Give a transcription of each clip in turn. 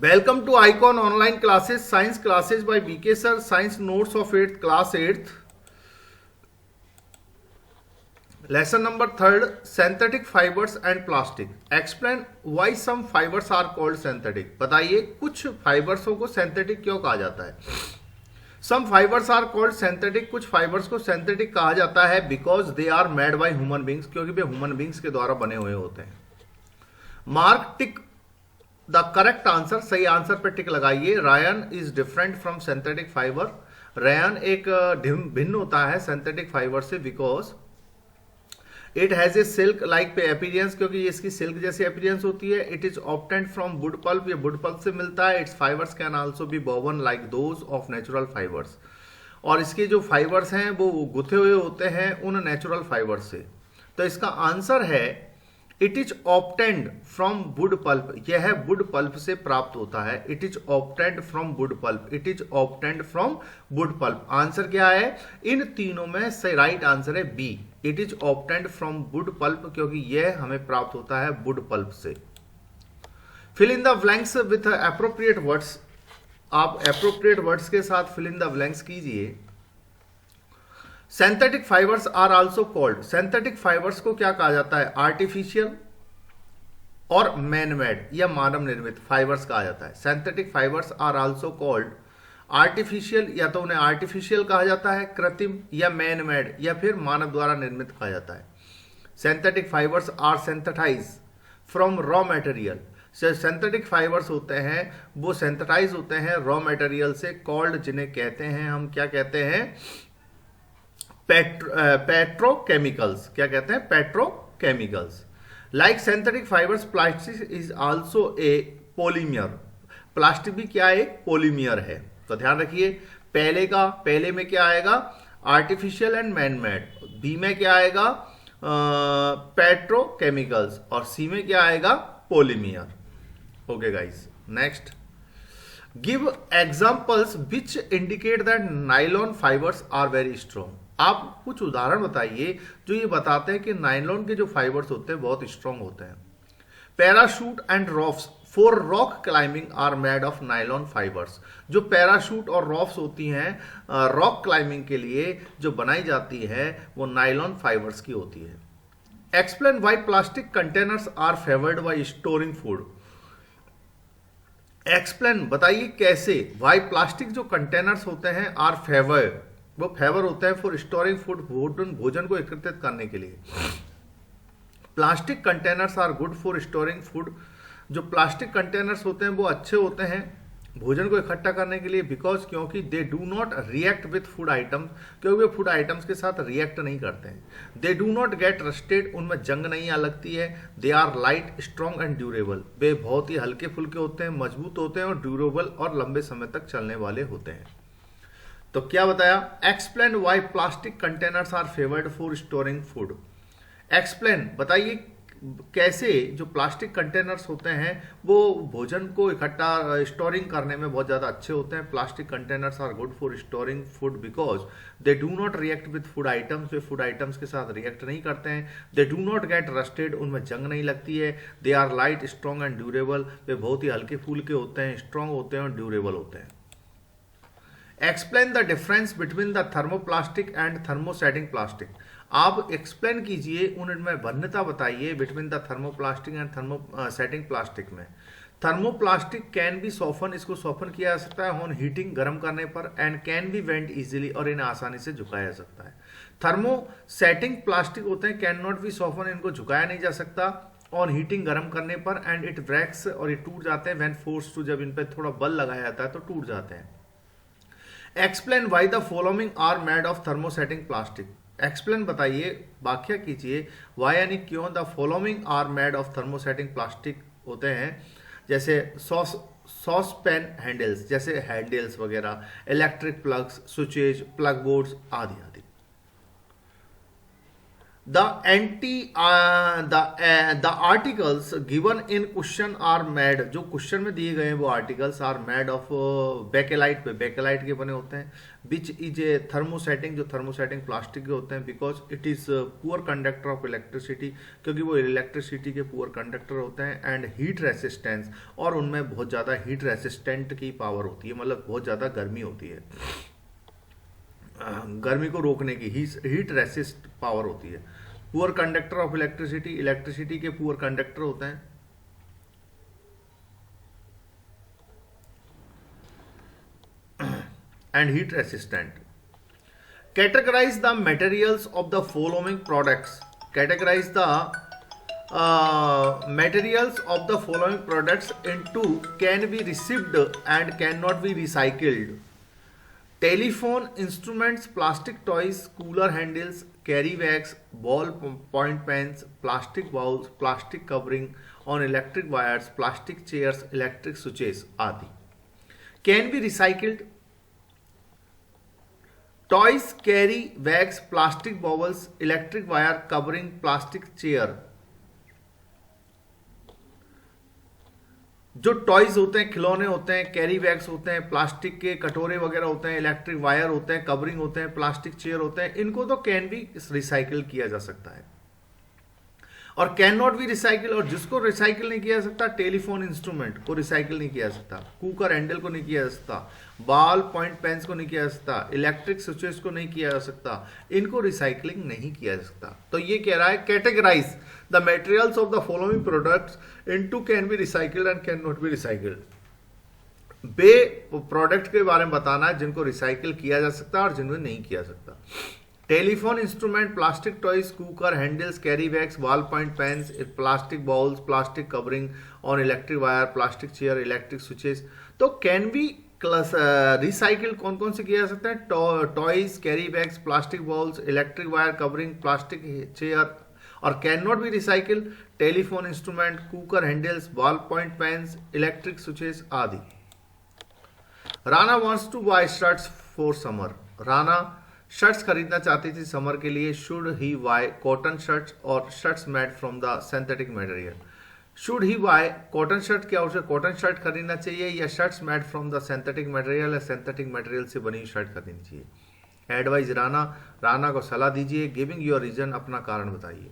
Welcome to Icon online classes, science classes by BK sir, science notes of 8th class 8th. Lesson number 3rd, synthetic fibers and plastic. Explain why some fibers are called synthetic. बताइए कुछ फाइबर्सों को synthetic क्यों कहा जाता है. Some fibers are called synthetic, कुछ fibres को synthetic कहा जाता है because they are made by human beings, क्योंकि वे ह्यूमन बींग्स के द्वारा बने हुए होते हैं. Mark tick the correct answer, सही आंसर पे टिक लगाइए. Ryan is different from synthetic fibre. Ryan एक भिन्न होता है सिंथेटिक फाइबर से because it has a silk like पे अपीयरेंस, क्योंकि इसकी सिल्क जैसी अपीयरेंस होती है. It is obtained from wood pulp, ये वुड पल्प से मिलता है. It's fibres can also be woven like those of natural fibres, और इसके जो फाइबर्स हैं वो गुथे हुए होते हैं उन नेचुरल फाइबर्स से. तो इसका आंसर है it is obtained from wood pulp. यह है वुड पल्प से प्राप्त होता है. It is obtained from wood pulp. It is obtained from wood pulp. Answer क्या है इन तीनों में? सही राइट आंसर है B, it is obtained from wood pulp, क्योंकि यह हमें प्राप्त होता है वुड पल्प से. Fill in the blanks with appropriate words. आप एप्रोप्रिएट वर्ड्स के साथ फिल इन द ब्लैंक्स कीजिए. Synthetic fibres are also called. Synthetic fibres को क्या कहा जाता है? आर्टिफिशियल और मैन मेड या मानव निर्मित फाइबर्स कहा जाता है. Synthetic fibres are also called artificial, या तो उन्हें आर्टिफिशियल कहा जाता है कृत्रिम, या मैन मेड या फिर मानव द्वारा निर्मित कहा जाता है. Synthetic fibres are synthesize from raw material. Synthetic fibres होते हैं वो सिंथेटाइज होते हैं रॉ मटेरियल से, कॉल्ड जिन्हें कहते हैं हम क्या कहते हैं? पेट्रोकेमिकल्स. क्या कहते हैं? Petrochemicals. Like synthetic fibres plastic is also a polymer. Plastic भी क्या है? पॉलीमर है. तो ध्यान रखिए पहले में क्या आएगा? Artificial and man made. B में क्या आएगा? पेट्रोकेमिकल्स. और सी में क्या आएगा? Polymer. Okay guys, next. Give examples which indicate that nylon fibres are very strong. आप कुछ उदाहरण बताइए जो ये बताते हैं कि नायलॉन के जो फाइबर्स होते हैं बहुत स्ट्रॉन्ग होते हैं. Parachute and ropes for rock climbing are made of nylon fibres. जो पैराशूट और रॉफ्स होती हैं रॉक क्लाइंबिंग के लिए जो बनाई जाती है वो नायलॉन फाइबर्स की होती है. Explain why plastic containers are favoured by storing food. Explain बताइए कैसे व्हाई प्लास्टिक जो कंटेनर्स होते हैं आर फेवर्ड, वो फेवर होता है फॉर स्टोरिंग फूड, भोजन को एकत्रित करने के लिए. Plastic containers are good for storing food. जो प्लास्टिक कंटेनर्स होते हैं वो अच्छे होते हैं भोजन को इकट्ठा करने के लिए बिकॉज क्योंकि दे do not react with food items, क्योंकि वे फूड आइटम्स के साथ रिएक्ट नहीं करते हैं. They do not get rusted, उनमें जंग नहीं आ लगती है. They are light strong and durable, वे बहुत ही हल्के फुल्के होते हैं, मजबूत होते हैं और ड्यूरेबल और लंबे समय तक चलने वाले होते हैं. तो क्या बताया? Explain why plastic containers are favoured for storing food. Explain बताइए कैसे जो प्लास्टिक कंटेनर्स होते हैं वो भोजन को इकट्ठा स्टोरिंग करने में बहुत ज़्यादा अच्छे होते हैं. Plastic containers are good for storing food because they do not react with food items, वे फूड आइटम्स के साथ रिएक्ट नहीं करते हैं. They do not get rusted, उनमें जंग नहीं लगती है. They are light strong and durable, वे बहुत ही हल्के फुल्के होते हैं, स्ट्रॉन्ग होते हैं और ड्यूरेबल होते हैं. Explain the difference between the thermoplastic and thermosetting plastic. आप एक्सप्लेन कीजिए, उनमें भिन्नता बताइए between the thermoplastic and thermosetting plastic में. थर्मोप्लास्टिक कैन बी सॉफन, इसको सॉफन किया जा सकता है ऑन हीटिंग, गर्म करने पर. And can be bend easily, और इन्हें आसानी से झुकाया जा सकता है. थर्मोसेटिंग प्लास्टिक होते हैं कैन नॉट बी सॉफन, इनको झुकाया नहीं जा सकता ऑन हीटिंग, गर्म करने पर. एंड इट ब्रेक्स, और ये टूट जाते हैं व्हेन फोर्स टू, जब इन पर थोड़ा बल लगाया जाता है तो टूट जाते हैं. Explain why the following are made of thermosetting plastic. Explain बताइए, व्याख्या कीजिए वाई यानी क्यों the following are made of thermosetting plastic होते हैं. जैसे सॉस पेन हैंडल्स, जैसे हैंडल्स वगैरह, electric plugs, switches, plug boards आदि आदि. The the articles given in question are made, जो क्वेश्चन में दिए गए हैं वो articles are made of bakelite पे, बेकेलाइट के बने होते हैं, विच इज ए थर्मोसेटिंग, जो थर्मोसेटिंग प्लास्टिक के होते हैं, because it is poor conductor of electricity, क्योंकि वो इलेक्ट्रिसिटी के पुअर कंडक्टर होते हैं, एंड हीट रेसिस्टेंस, और उनमें बहुत ज़्यादा हीट रेसिस्टेंट की पावर होती है, मतलब बहुत ज़्यादा गर्मी होती है, गर्मी को रोकने की हीट रेसिस्ट पावर होती है। Poor conductor of electricity, electricity के पुअर कंडक्टर होते हैं, and heat resistant. Categorise the materials of the following products, categorise the materials of the following products into can be received and cannot be recycled: telephone instruments, plastic toys, cooler handles, carry bags, ball point pens, plastic bowls, plastic covering on electric wires, plastic chairs, electric switches आदि। can be recycled: toys, carry bags, plastic bowls, electric wire covering, plastic chair। जो toys होते हैं, खिलौने होते हैं, carry bags होते हैं, plastic के कटोरे वगैरह होते हैं, इलेक्ट्रिक वायर होते हैं, कवरिंग होते हैं, प्लास्टिक चेयर होते हैं, इनको तो कैन भी रिसाइकिल किया जा सकता है। और कैन नॉट भी रिसाइकिल, और जिसको रिसाइकिल नहीं किया जा सकता, टेलीफोन इंस्ट्रूमेंट को रिसाइकिल नहीं किया जा सकता, कुकर हैंडल को नहीं किया जा सकता, बॉल पॉइंट पेन्स को नहीं किया जा सकता, इलेक्ट्रिक स्विचेस को नहीं किया जा सकता, इनको रिसाइकलिंग नहीं किया जा सकता। तो ये कह रहा है categorise the materials of the following products into can be recycled and can not be recycled. बे प्रोडक्ट के बारे में बताना है जिनको रिसाइकिल किया जा सकता है और जिनमें नहीं किया जा सकता। Telephone instrument, plastic toys, cooker handles, carry bags, ball point pens, plastic bowls, plastic covering on electric wire, plastic chair, electric switches. तो कैन बी रिसाइकिल कौन कौन से किया जा सकता है? Toys, carry bags, plastic bowls, electric wire covering, plastic chair. और can not be recycle telephone instrument, cooker handles, ball point pens, electric switches आदि। Rana wants to buy shirts for summer, Rana shirts खरीदना चाहती थी समर के लिए। Should he buy cotton shirts और shirts made from the synthetic material. Should he buy cotton shirt, क्या उसे cotton shirt खरीदना चाहिए, या shirts made from the synthetic material, या सिंथेटिक मटेरियल से बनी शर्ट खरीदनी चाहिए। एडवाइज राना, राना को सलाह दीजिए। गिविंग योर रीजन, अपना कारण बताइए।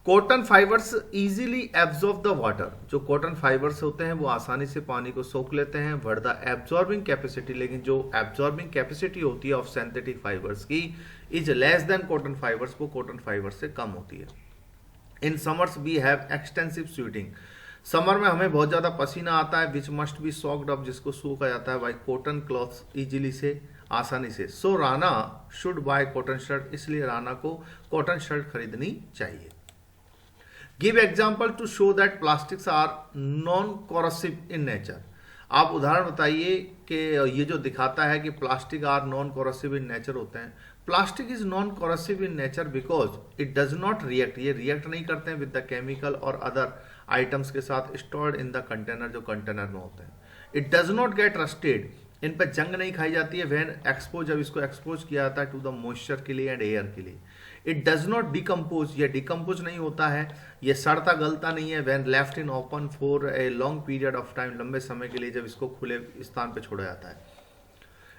Cotton fibres easily absorb the water, जो कॉटन फाइबर्स होते हैं वो आसानी से पानी को सोख लेते हैं। बट द एब्जॉर्बिंग कैपेसिटी, लेकिन जो एब्जॉर्बिंग कैपेसिटी होती है ऑफ सिंथेटिक फाइबर्स की is less than cotton fibres, वो कॉटन फाइबर्स से कम होती है। In summers we have extensive sweating, summer में हमें बहुत ज्यादा पसीना आता है, which must be soaked up, जिसको सूखा जाता है बाय कॉटन क्लॉथ्स इजीली से, आसानी से। So Rana should buy cotton shirt, इसलिए राना को कॉटन शर्ट खरीदनी चाहिए। Give example to show that plastics are non corrosive in nature, आप उदाहरण बताइए कि ये जो दिखाता है कि plastic are non corrosive in nature होते हैं। Plastic is non corrosive in nature because it does not react, ये रिएक्ट नहीं करते हैं विद द केमिकल और अदर आइटम्स के साथ स्टोर्ड इन द कंटेनर, जो कंटेनर में होते हैं। It does not get rusted, इन पर जंग नहीं खाई जाती है व्हेन एक्सपोज, जब इसको एक्सपोज किया जाता है टू द मॉइस्चर के लिए एंड एयर के लिए। इट डज नॉट डिकम्पोज, ये डिकम्पोज नहीं होता है, ये सड़ता गलता नहीं है when left in open for a long period of time, लंबे समय के लिए जब इसको खुले स्थान पे छोड़ा जाता है।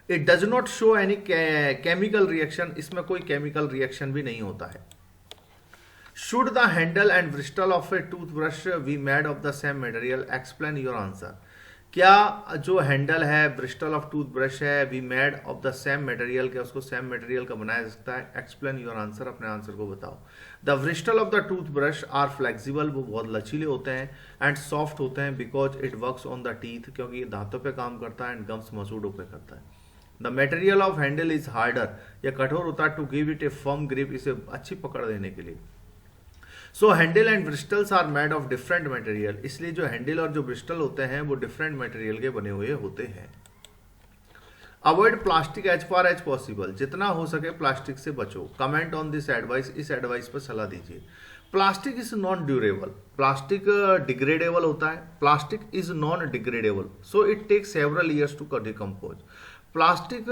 It does not show any chemical reaction, इसमें कोई केमिकल रिएक्शन भी नहीं होता है। Should the handle and Bristol of A toothbrush be made of the same material, explain your answer. क्या जो हैंडल है, ब्रिस्टल ऑफ टूथब्रश है, be made of the same material, क्या उसको सेम मटेरियल का बनाया जा सकता है? एक्सप्लेन योर आंसर, अपने आंसर को बताओ। The Bristol of the toothbrush are flexible, वो बहुत लचीले होते हैं, एंड सॉफ्ट होते हैं because it works on the teeth, क्योंकि ये दांतों पे काम करता है, एंड गम्स मसूड़ों पे करता है। The material of handle is harder, यह कठोर होता है, to give it a firm grip, इसे अच्छी पकड़ देने के लिए। So handle and bristles are made of different material, इसलिए जो हैंडल और जो ब्रिस्टल होते हैं वो डिफरेंट मटेरियल के बने हुए होते हैं। Avoid plastic as far as possible, जितना हो सके प्लास्टिक से बचो। कमेंट ऑन दिस एडवाइस, इस एडवाइस पर सलाह दीजिए। Plastic is non durable, plastic degradable होता है। Plastic is non degradable, so it takes several years to decompose. Plastic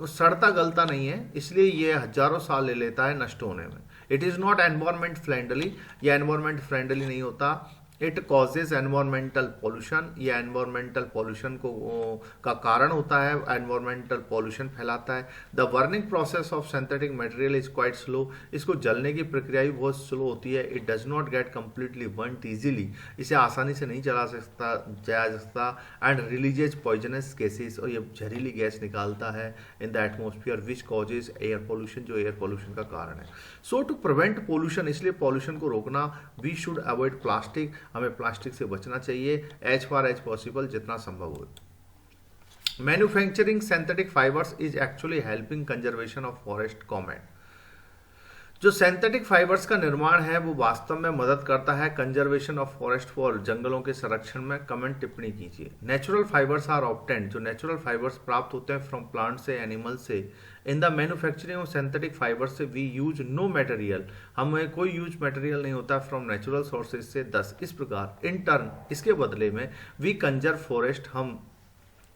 सड़ता गलता नहीं है, इसलिए ये हजारों साल ले लेता है नष्ट होने में। It is not environment friendly, या एनवायरमेंट फ्रेंडली नहीं होता। इट कॉजेज एनवायरमेंटल पॉल्यूशन, या एनवायरमेंटल पॉल्यूशन को का कारण होता है, एनवायरमेंटल पॉल्यूशन फैलाता है। The burning process of synthetic material is quite slow, इसको जलने की प्रक्रिया भी बहुत स्लो होती है। It does not get completely burned easily, इसे आसानी से नहीं जाया सकता। एंड रिलीजेज पॉइजनस गैसेस, और ये जहरीली गैस निकालता है in the atmosphere which causes air pollution, जो एयर पोल्यूशन का कारण है। सो टू प्रिवेंट पोल्यूशन, इसलिए पोल्यूशन को रोकना, वी शुड अवॉइड प्लास्टिक, हमें प्लास्टिक से बचना चाहिए एज फार एज पॉसिबल, जितना संभव हो। Manufacturing synthetic fibres is actually helping conservation of forest comment, जो सिंथेटिक फाइबर्स का निर्माण है वो वास्तव में मदद करता है कंजर्वेशन ऑफ फॉरेस्ट फॉर, जंगलों के संरक्षण में। कमेंट टिप्पणी कीजिए। नेचुरल फाइबर्स आर ऑब्टेन्ड, जो नेचुरल फाइबर्स प्राप्त होते हैं फ्रॉम प्लांट से, एनिमल से। In the manufacturing of synthetic fibres से वी यूज नो मटेरियल, हमें कोई यूज मटेरियल नहीं होता फ्रॉम नेचुरल सोर्सेज से। 10 इस प्रकार इन टर्न, इसके बदले में वी कंजर्व फॉरेस्ट, हम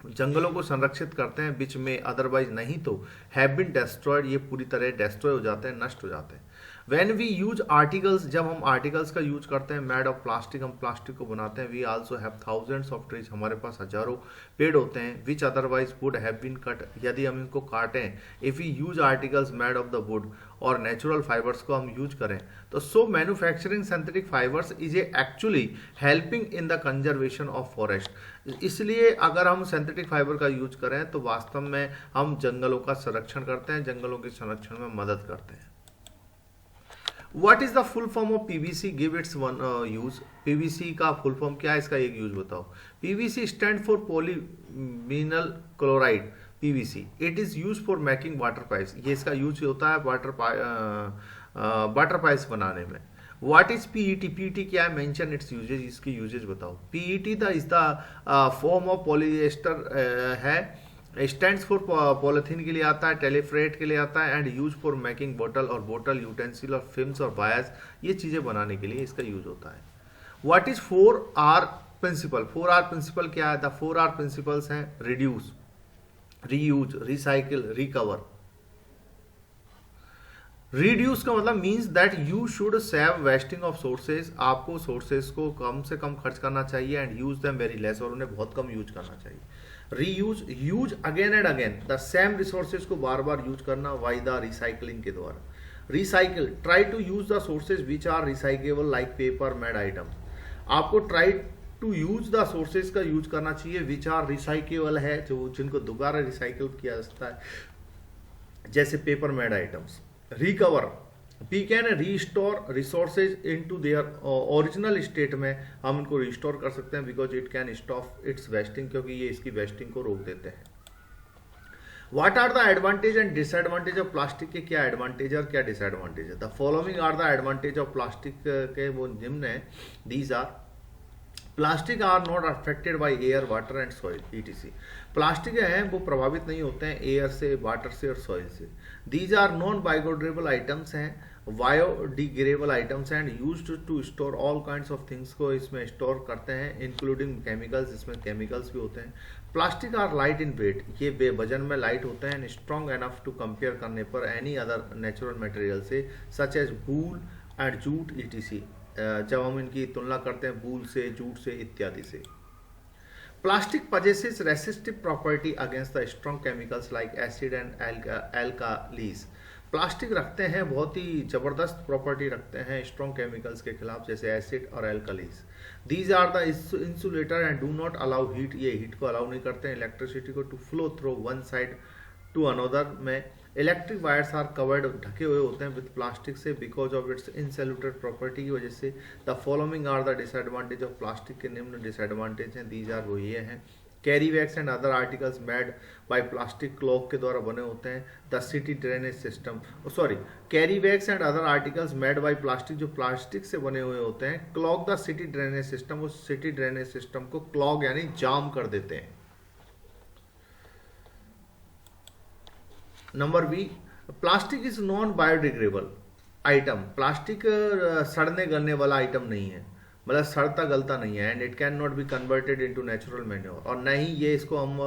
जंगलों को संरक्षित करते हैं, बीच में अदरवाइज नहीं तो हैव बीन डेस्ट्रॉयड, ये पूरी तरह डेस्ट्रॉय हो जाते हैं, नष्ट हो जाते हैं। When we use articles, जब हम आर्टिकल्स का यूज करते हैं मेड ऑफ प्लास्टिक, हम प्लास्टिक को बनाते हैं। We also have thousands of trees, हमारे पास हजारों पेड़ होते हैं। Which otherwise would have been cut, यदि हम इनको काटें। If we use articles made of the wood, और नेचुरल फाइबर्स को हम यूज करें तो so manufacturing synthetic fibres is actually helping in the conservation of forest. इसलिए अगर हम सिंथेटिक फाइबर का यूज करें तो वास्तव में हम जंगलों का संरक्षण करते हैं, जंगलों के संरक्षण में मदद करते हैं। What is the full form of PVC? Give its one use. PVC का फुल फॉर्म क्या है, इसका एक यूज बताओ। PVC stand for polyvinyl chloride, PVC. It is used for making water pipes. ये इसका यूज होता है वाटर पाइप्स बनाने में। What is PET? PET क्या है? Mention its usage, इसकी यूजेज बताओ। PET is the form of polyester है, स्टैंड्स फॉर पॉलिथीन के लिए आता है, टेलीफ्रेट के लिए आता है, एंड यूज फॉर मेकिंग बोतल, और बोतल, यूटेंसिल और फिल्म्स और वायर्स, ये चीज़ें बनाने के लिए इसका यूज होता है। What is 4R principal? 4R principle क्या है? द 4R प्रिंसिपल्स हैं reduce, reuse, recycle, recover. Reduce का मतलब means that you should save wasting of sources, आपको सोर्सेज को कम से कम खर्च करना चाहिए, and use them very less, और उन्हें बहुत कम यूज करना चाहिए। Reuse, use again and again the same resources को बार बार यूज करना, वाई द रिसाइकलिंग के द्वारा। Recycle, try to use the sources which are recyclable like paper, made item, आपको try to use the sources का यूज करना चाहिए विच आर रिसाइकेबल है, जो जिनको दोबारा रिसाइकिल किया जा सकता है, जैसे paper, made items. Recover, we can restore resources into their original state में, हम इनको रिस्टोर कर सकते हैं, because it can stop its wasting, क्योंकि ये इसकी वेस्टिंग को रोक देते हैं। What are the advantage and disadvantage of plastic के क्या एडवांटेज और क्या डिसएडवांटेज है? The following are the advantage of plastic के वो निम्न है। These are, plastic are not affected by air, water and soil, ETC। Plastic हैं वो प्रभावित नहीं होते हैं एयर से, वाटर से और सॉइल से। These are non biodegradable items हैं, biodegradable items, and used to store all kinds of things को इसमें स्टोर करते हैं, इंक्लूडिंग केमिकल्स, इसमें केमिकल्स भी होते हैं। Plastic are light in weight, ये वजन में लाइट होते हैं, and strong enough to compare करने पर एनी अदर नेचुरल मटेरियल से, such as wool and jute, ETC, जब हम इनकी तुलना करते हैं वूल से, जूट से इत्यादि से। Plastic possesses resistive property against the strong chemicals like acid and alkalis। Plastic रखते हैं बहुत ही जबरदस्त प्रॉपर्टी रखते हैं स्ट्रॉन्ग केमिकल्स के खिलाफ, जैसे एसिड और alkalis. These are the insulator and do not allow heat, ये हीट को अलाउ नहीं करते हैं, इलेक्ट्रिसिटी को to flow through one side to another में। इलेक्ट्रिक वायर्स आर कवर्ड, ढके हुए होते हैं विद प्लास्टिक से, because of its insulator property की वजह से। The following are the disadvantage of plastic के निम्न डिसएडवांटेज हैं। दीज आर वो ये हैं, carry bags and other articles made by plastic clock के द्वारा बने होते हैं। The city drainage system, sorry, carry bags and other articles made by plastic, जो प्लास्टिक से बने हुए होते हैं। Clog the city drainage system, उस सिटी ड्रेनेज सिस्टम को क्लॉग यानी जाम कर देते हैं। Number B, plastic is non biodegradable item, plastic सड़ने गलने वाला आइटम नहीं है, मतलब सड़ता गलता नहीं है। And it can not be converted into natural manure, और न ही ये इसको हम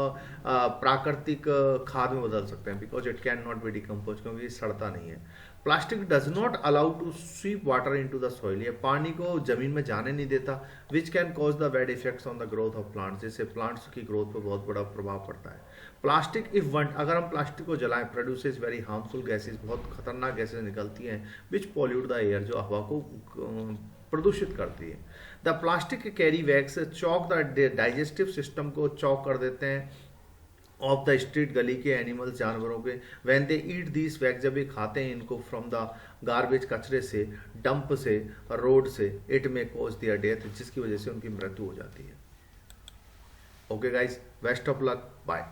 प्राकृतिक खाद में बदल सकते हैं, because it can not be decompose, क्योंकि ये सड़ता नहीं है। Plastic does not allow to sweep water into the soil, ये पानी को जमीन में जाने नहीं देता, which can cause the bad effects on the growth of plants, जिससे प्लांट्स की ग्रोथ पर बहुत बड़ा प्रभाव पड़ता है। प्लास्टिक इफ वन, अगर हम प्लास्टिक को जलाएं, प्रोड्यूसेस वेरी हार्मफुल गैसेज, बहुत खतरनाक गैसेज निकलती हैं, विच पॉल्यूट द एयर, जो हवा को प्रदूषित करती है। The plastic carry wax Chowk the digestive system को चौक कर देते हैं ऑफ द स्ट्रीट, गली के एनिमल्स, जानवरों के, when they eat this wax, जब ये खाते हैं इनको, फ्रॉम द गार्बेज, कचरे से, डंप से, रोड से, it may cause their death, जिसकी वजह से उनकी मृत्यु हो जाती है। Okay guys, best of luck, bye.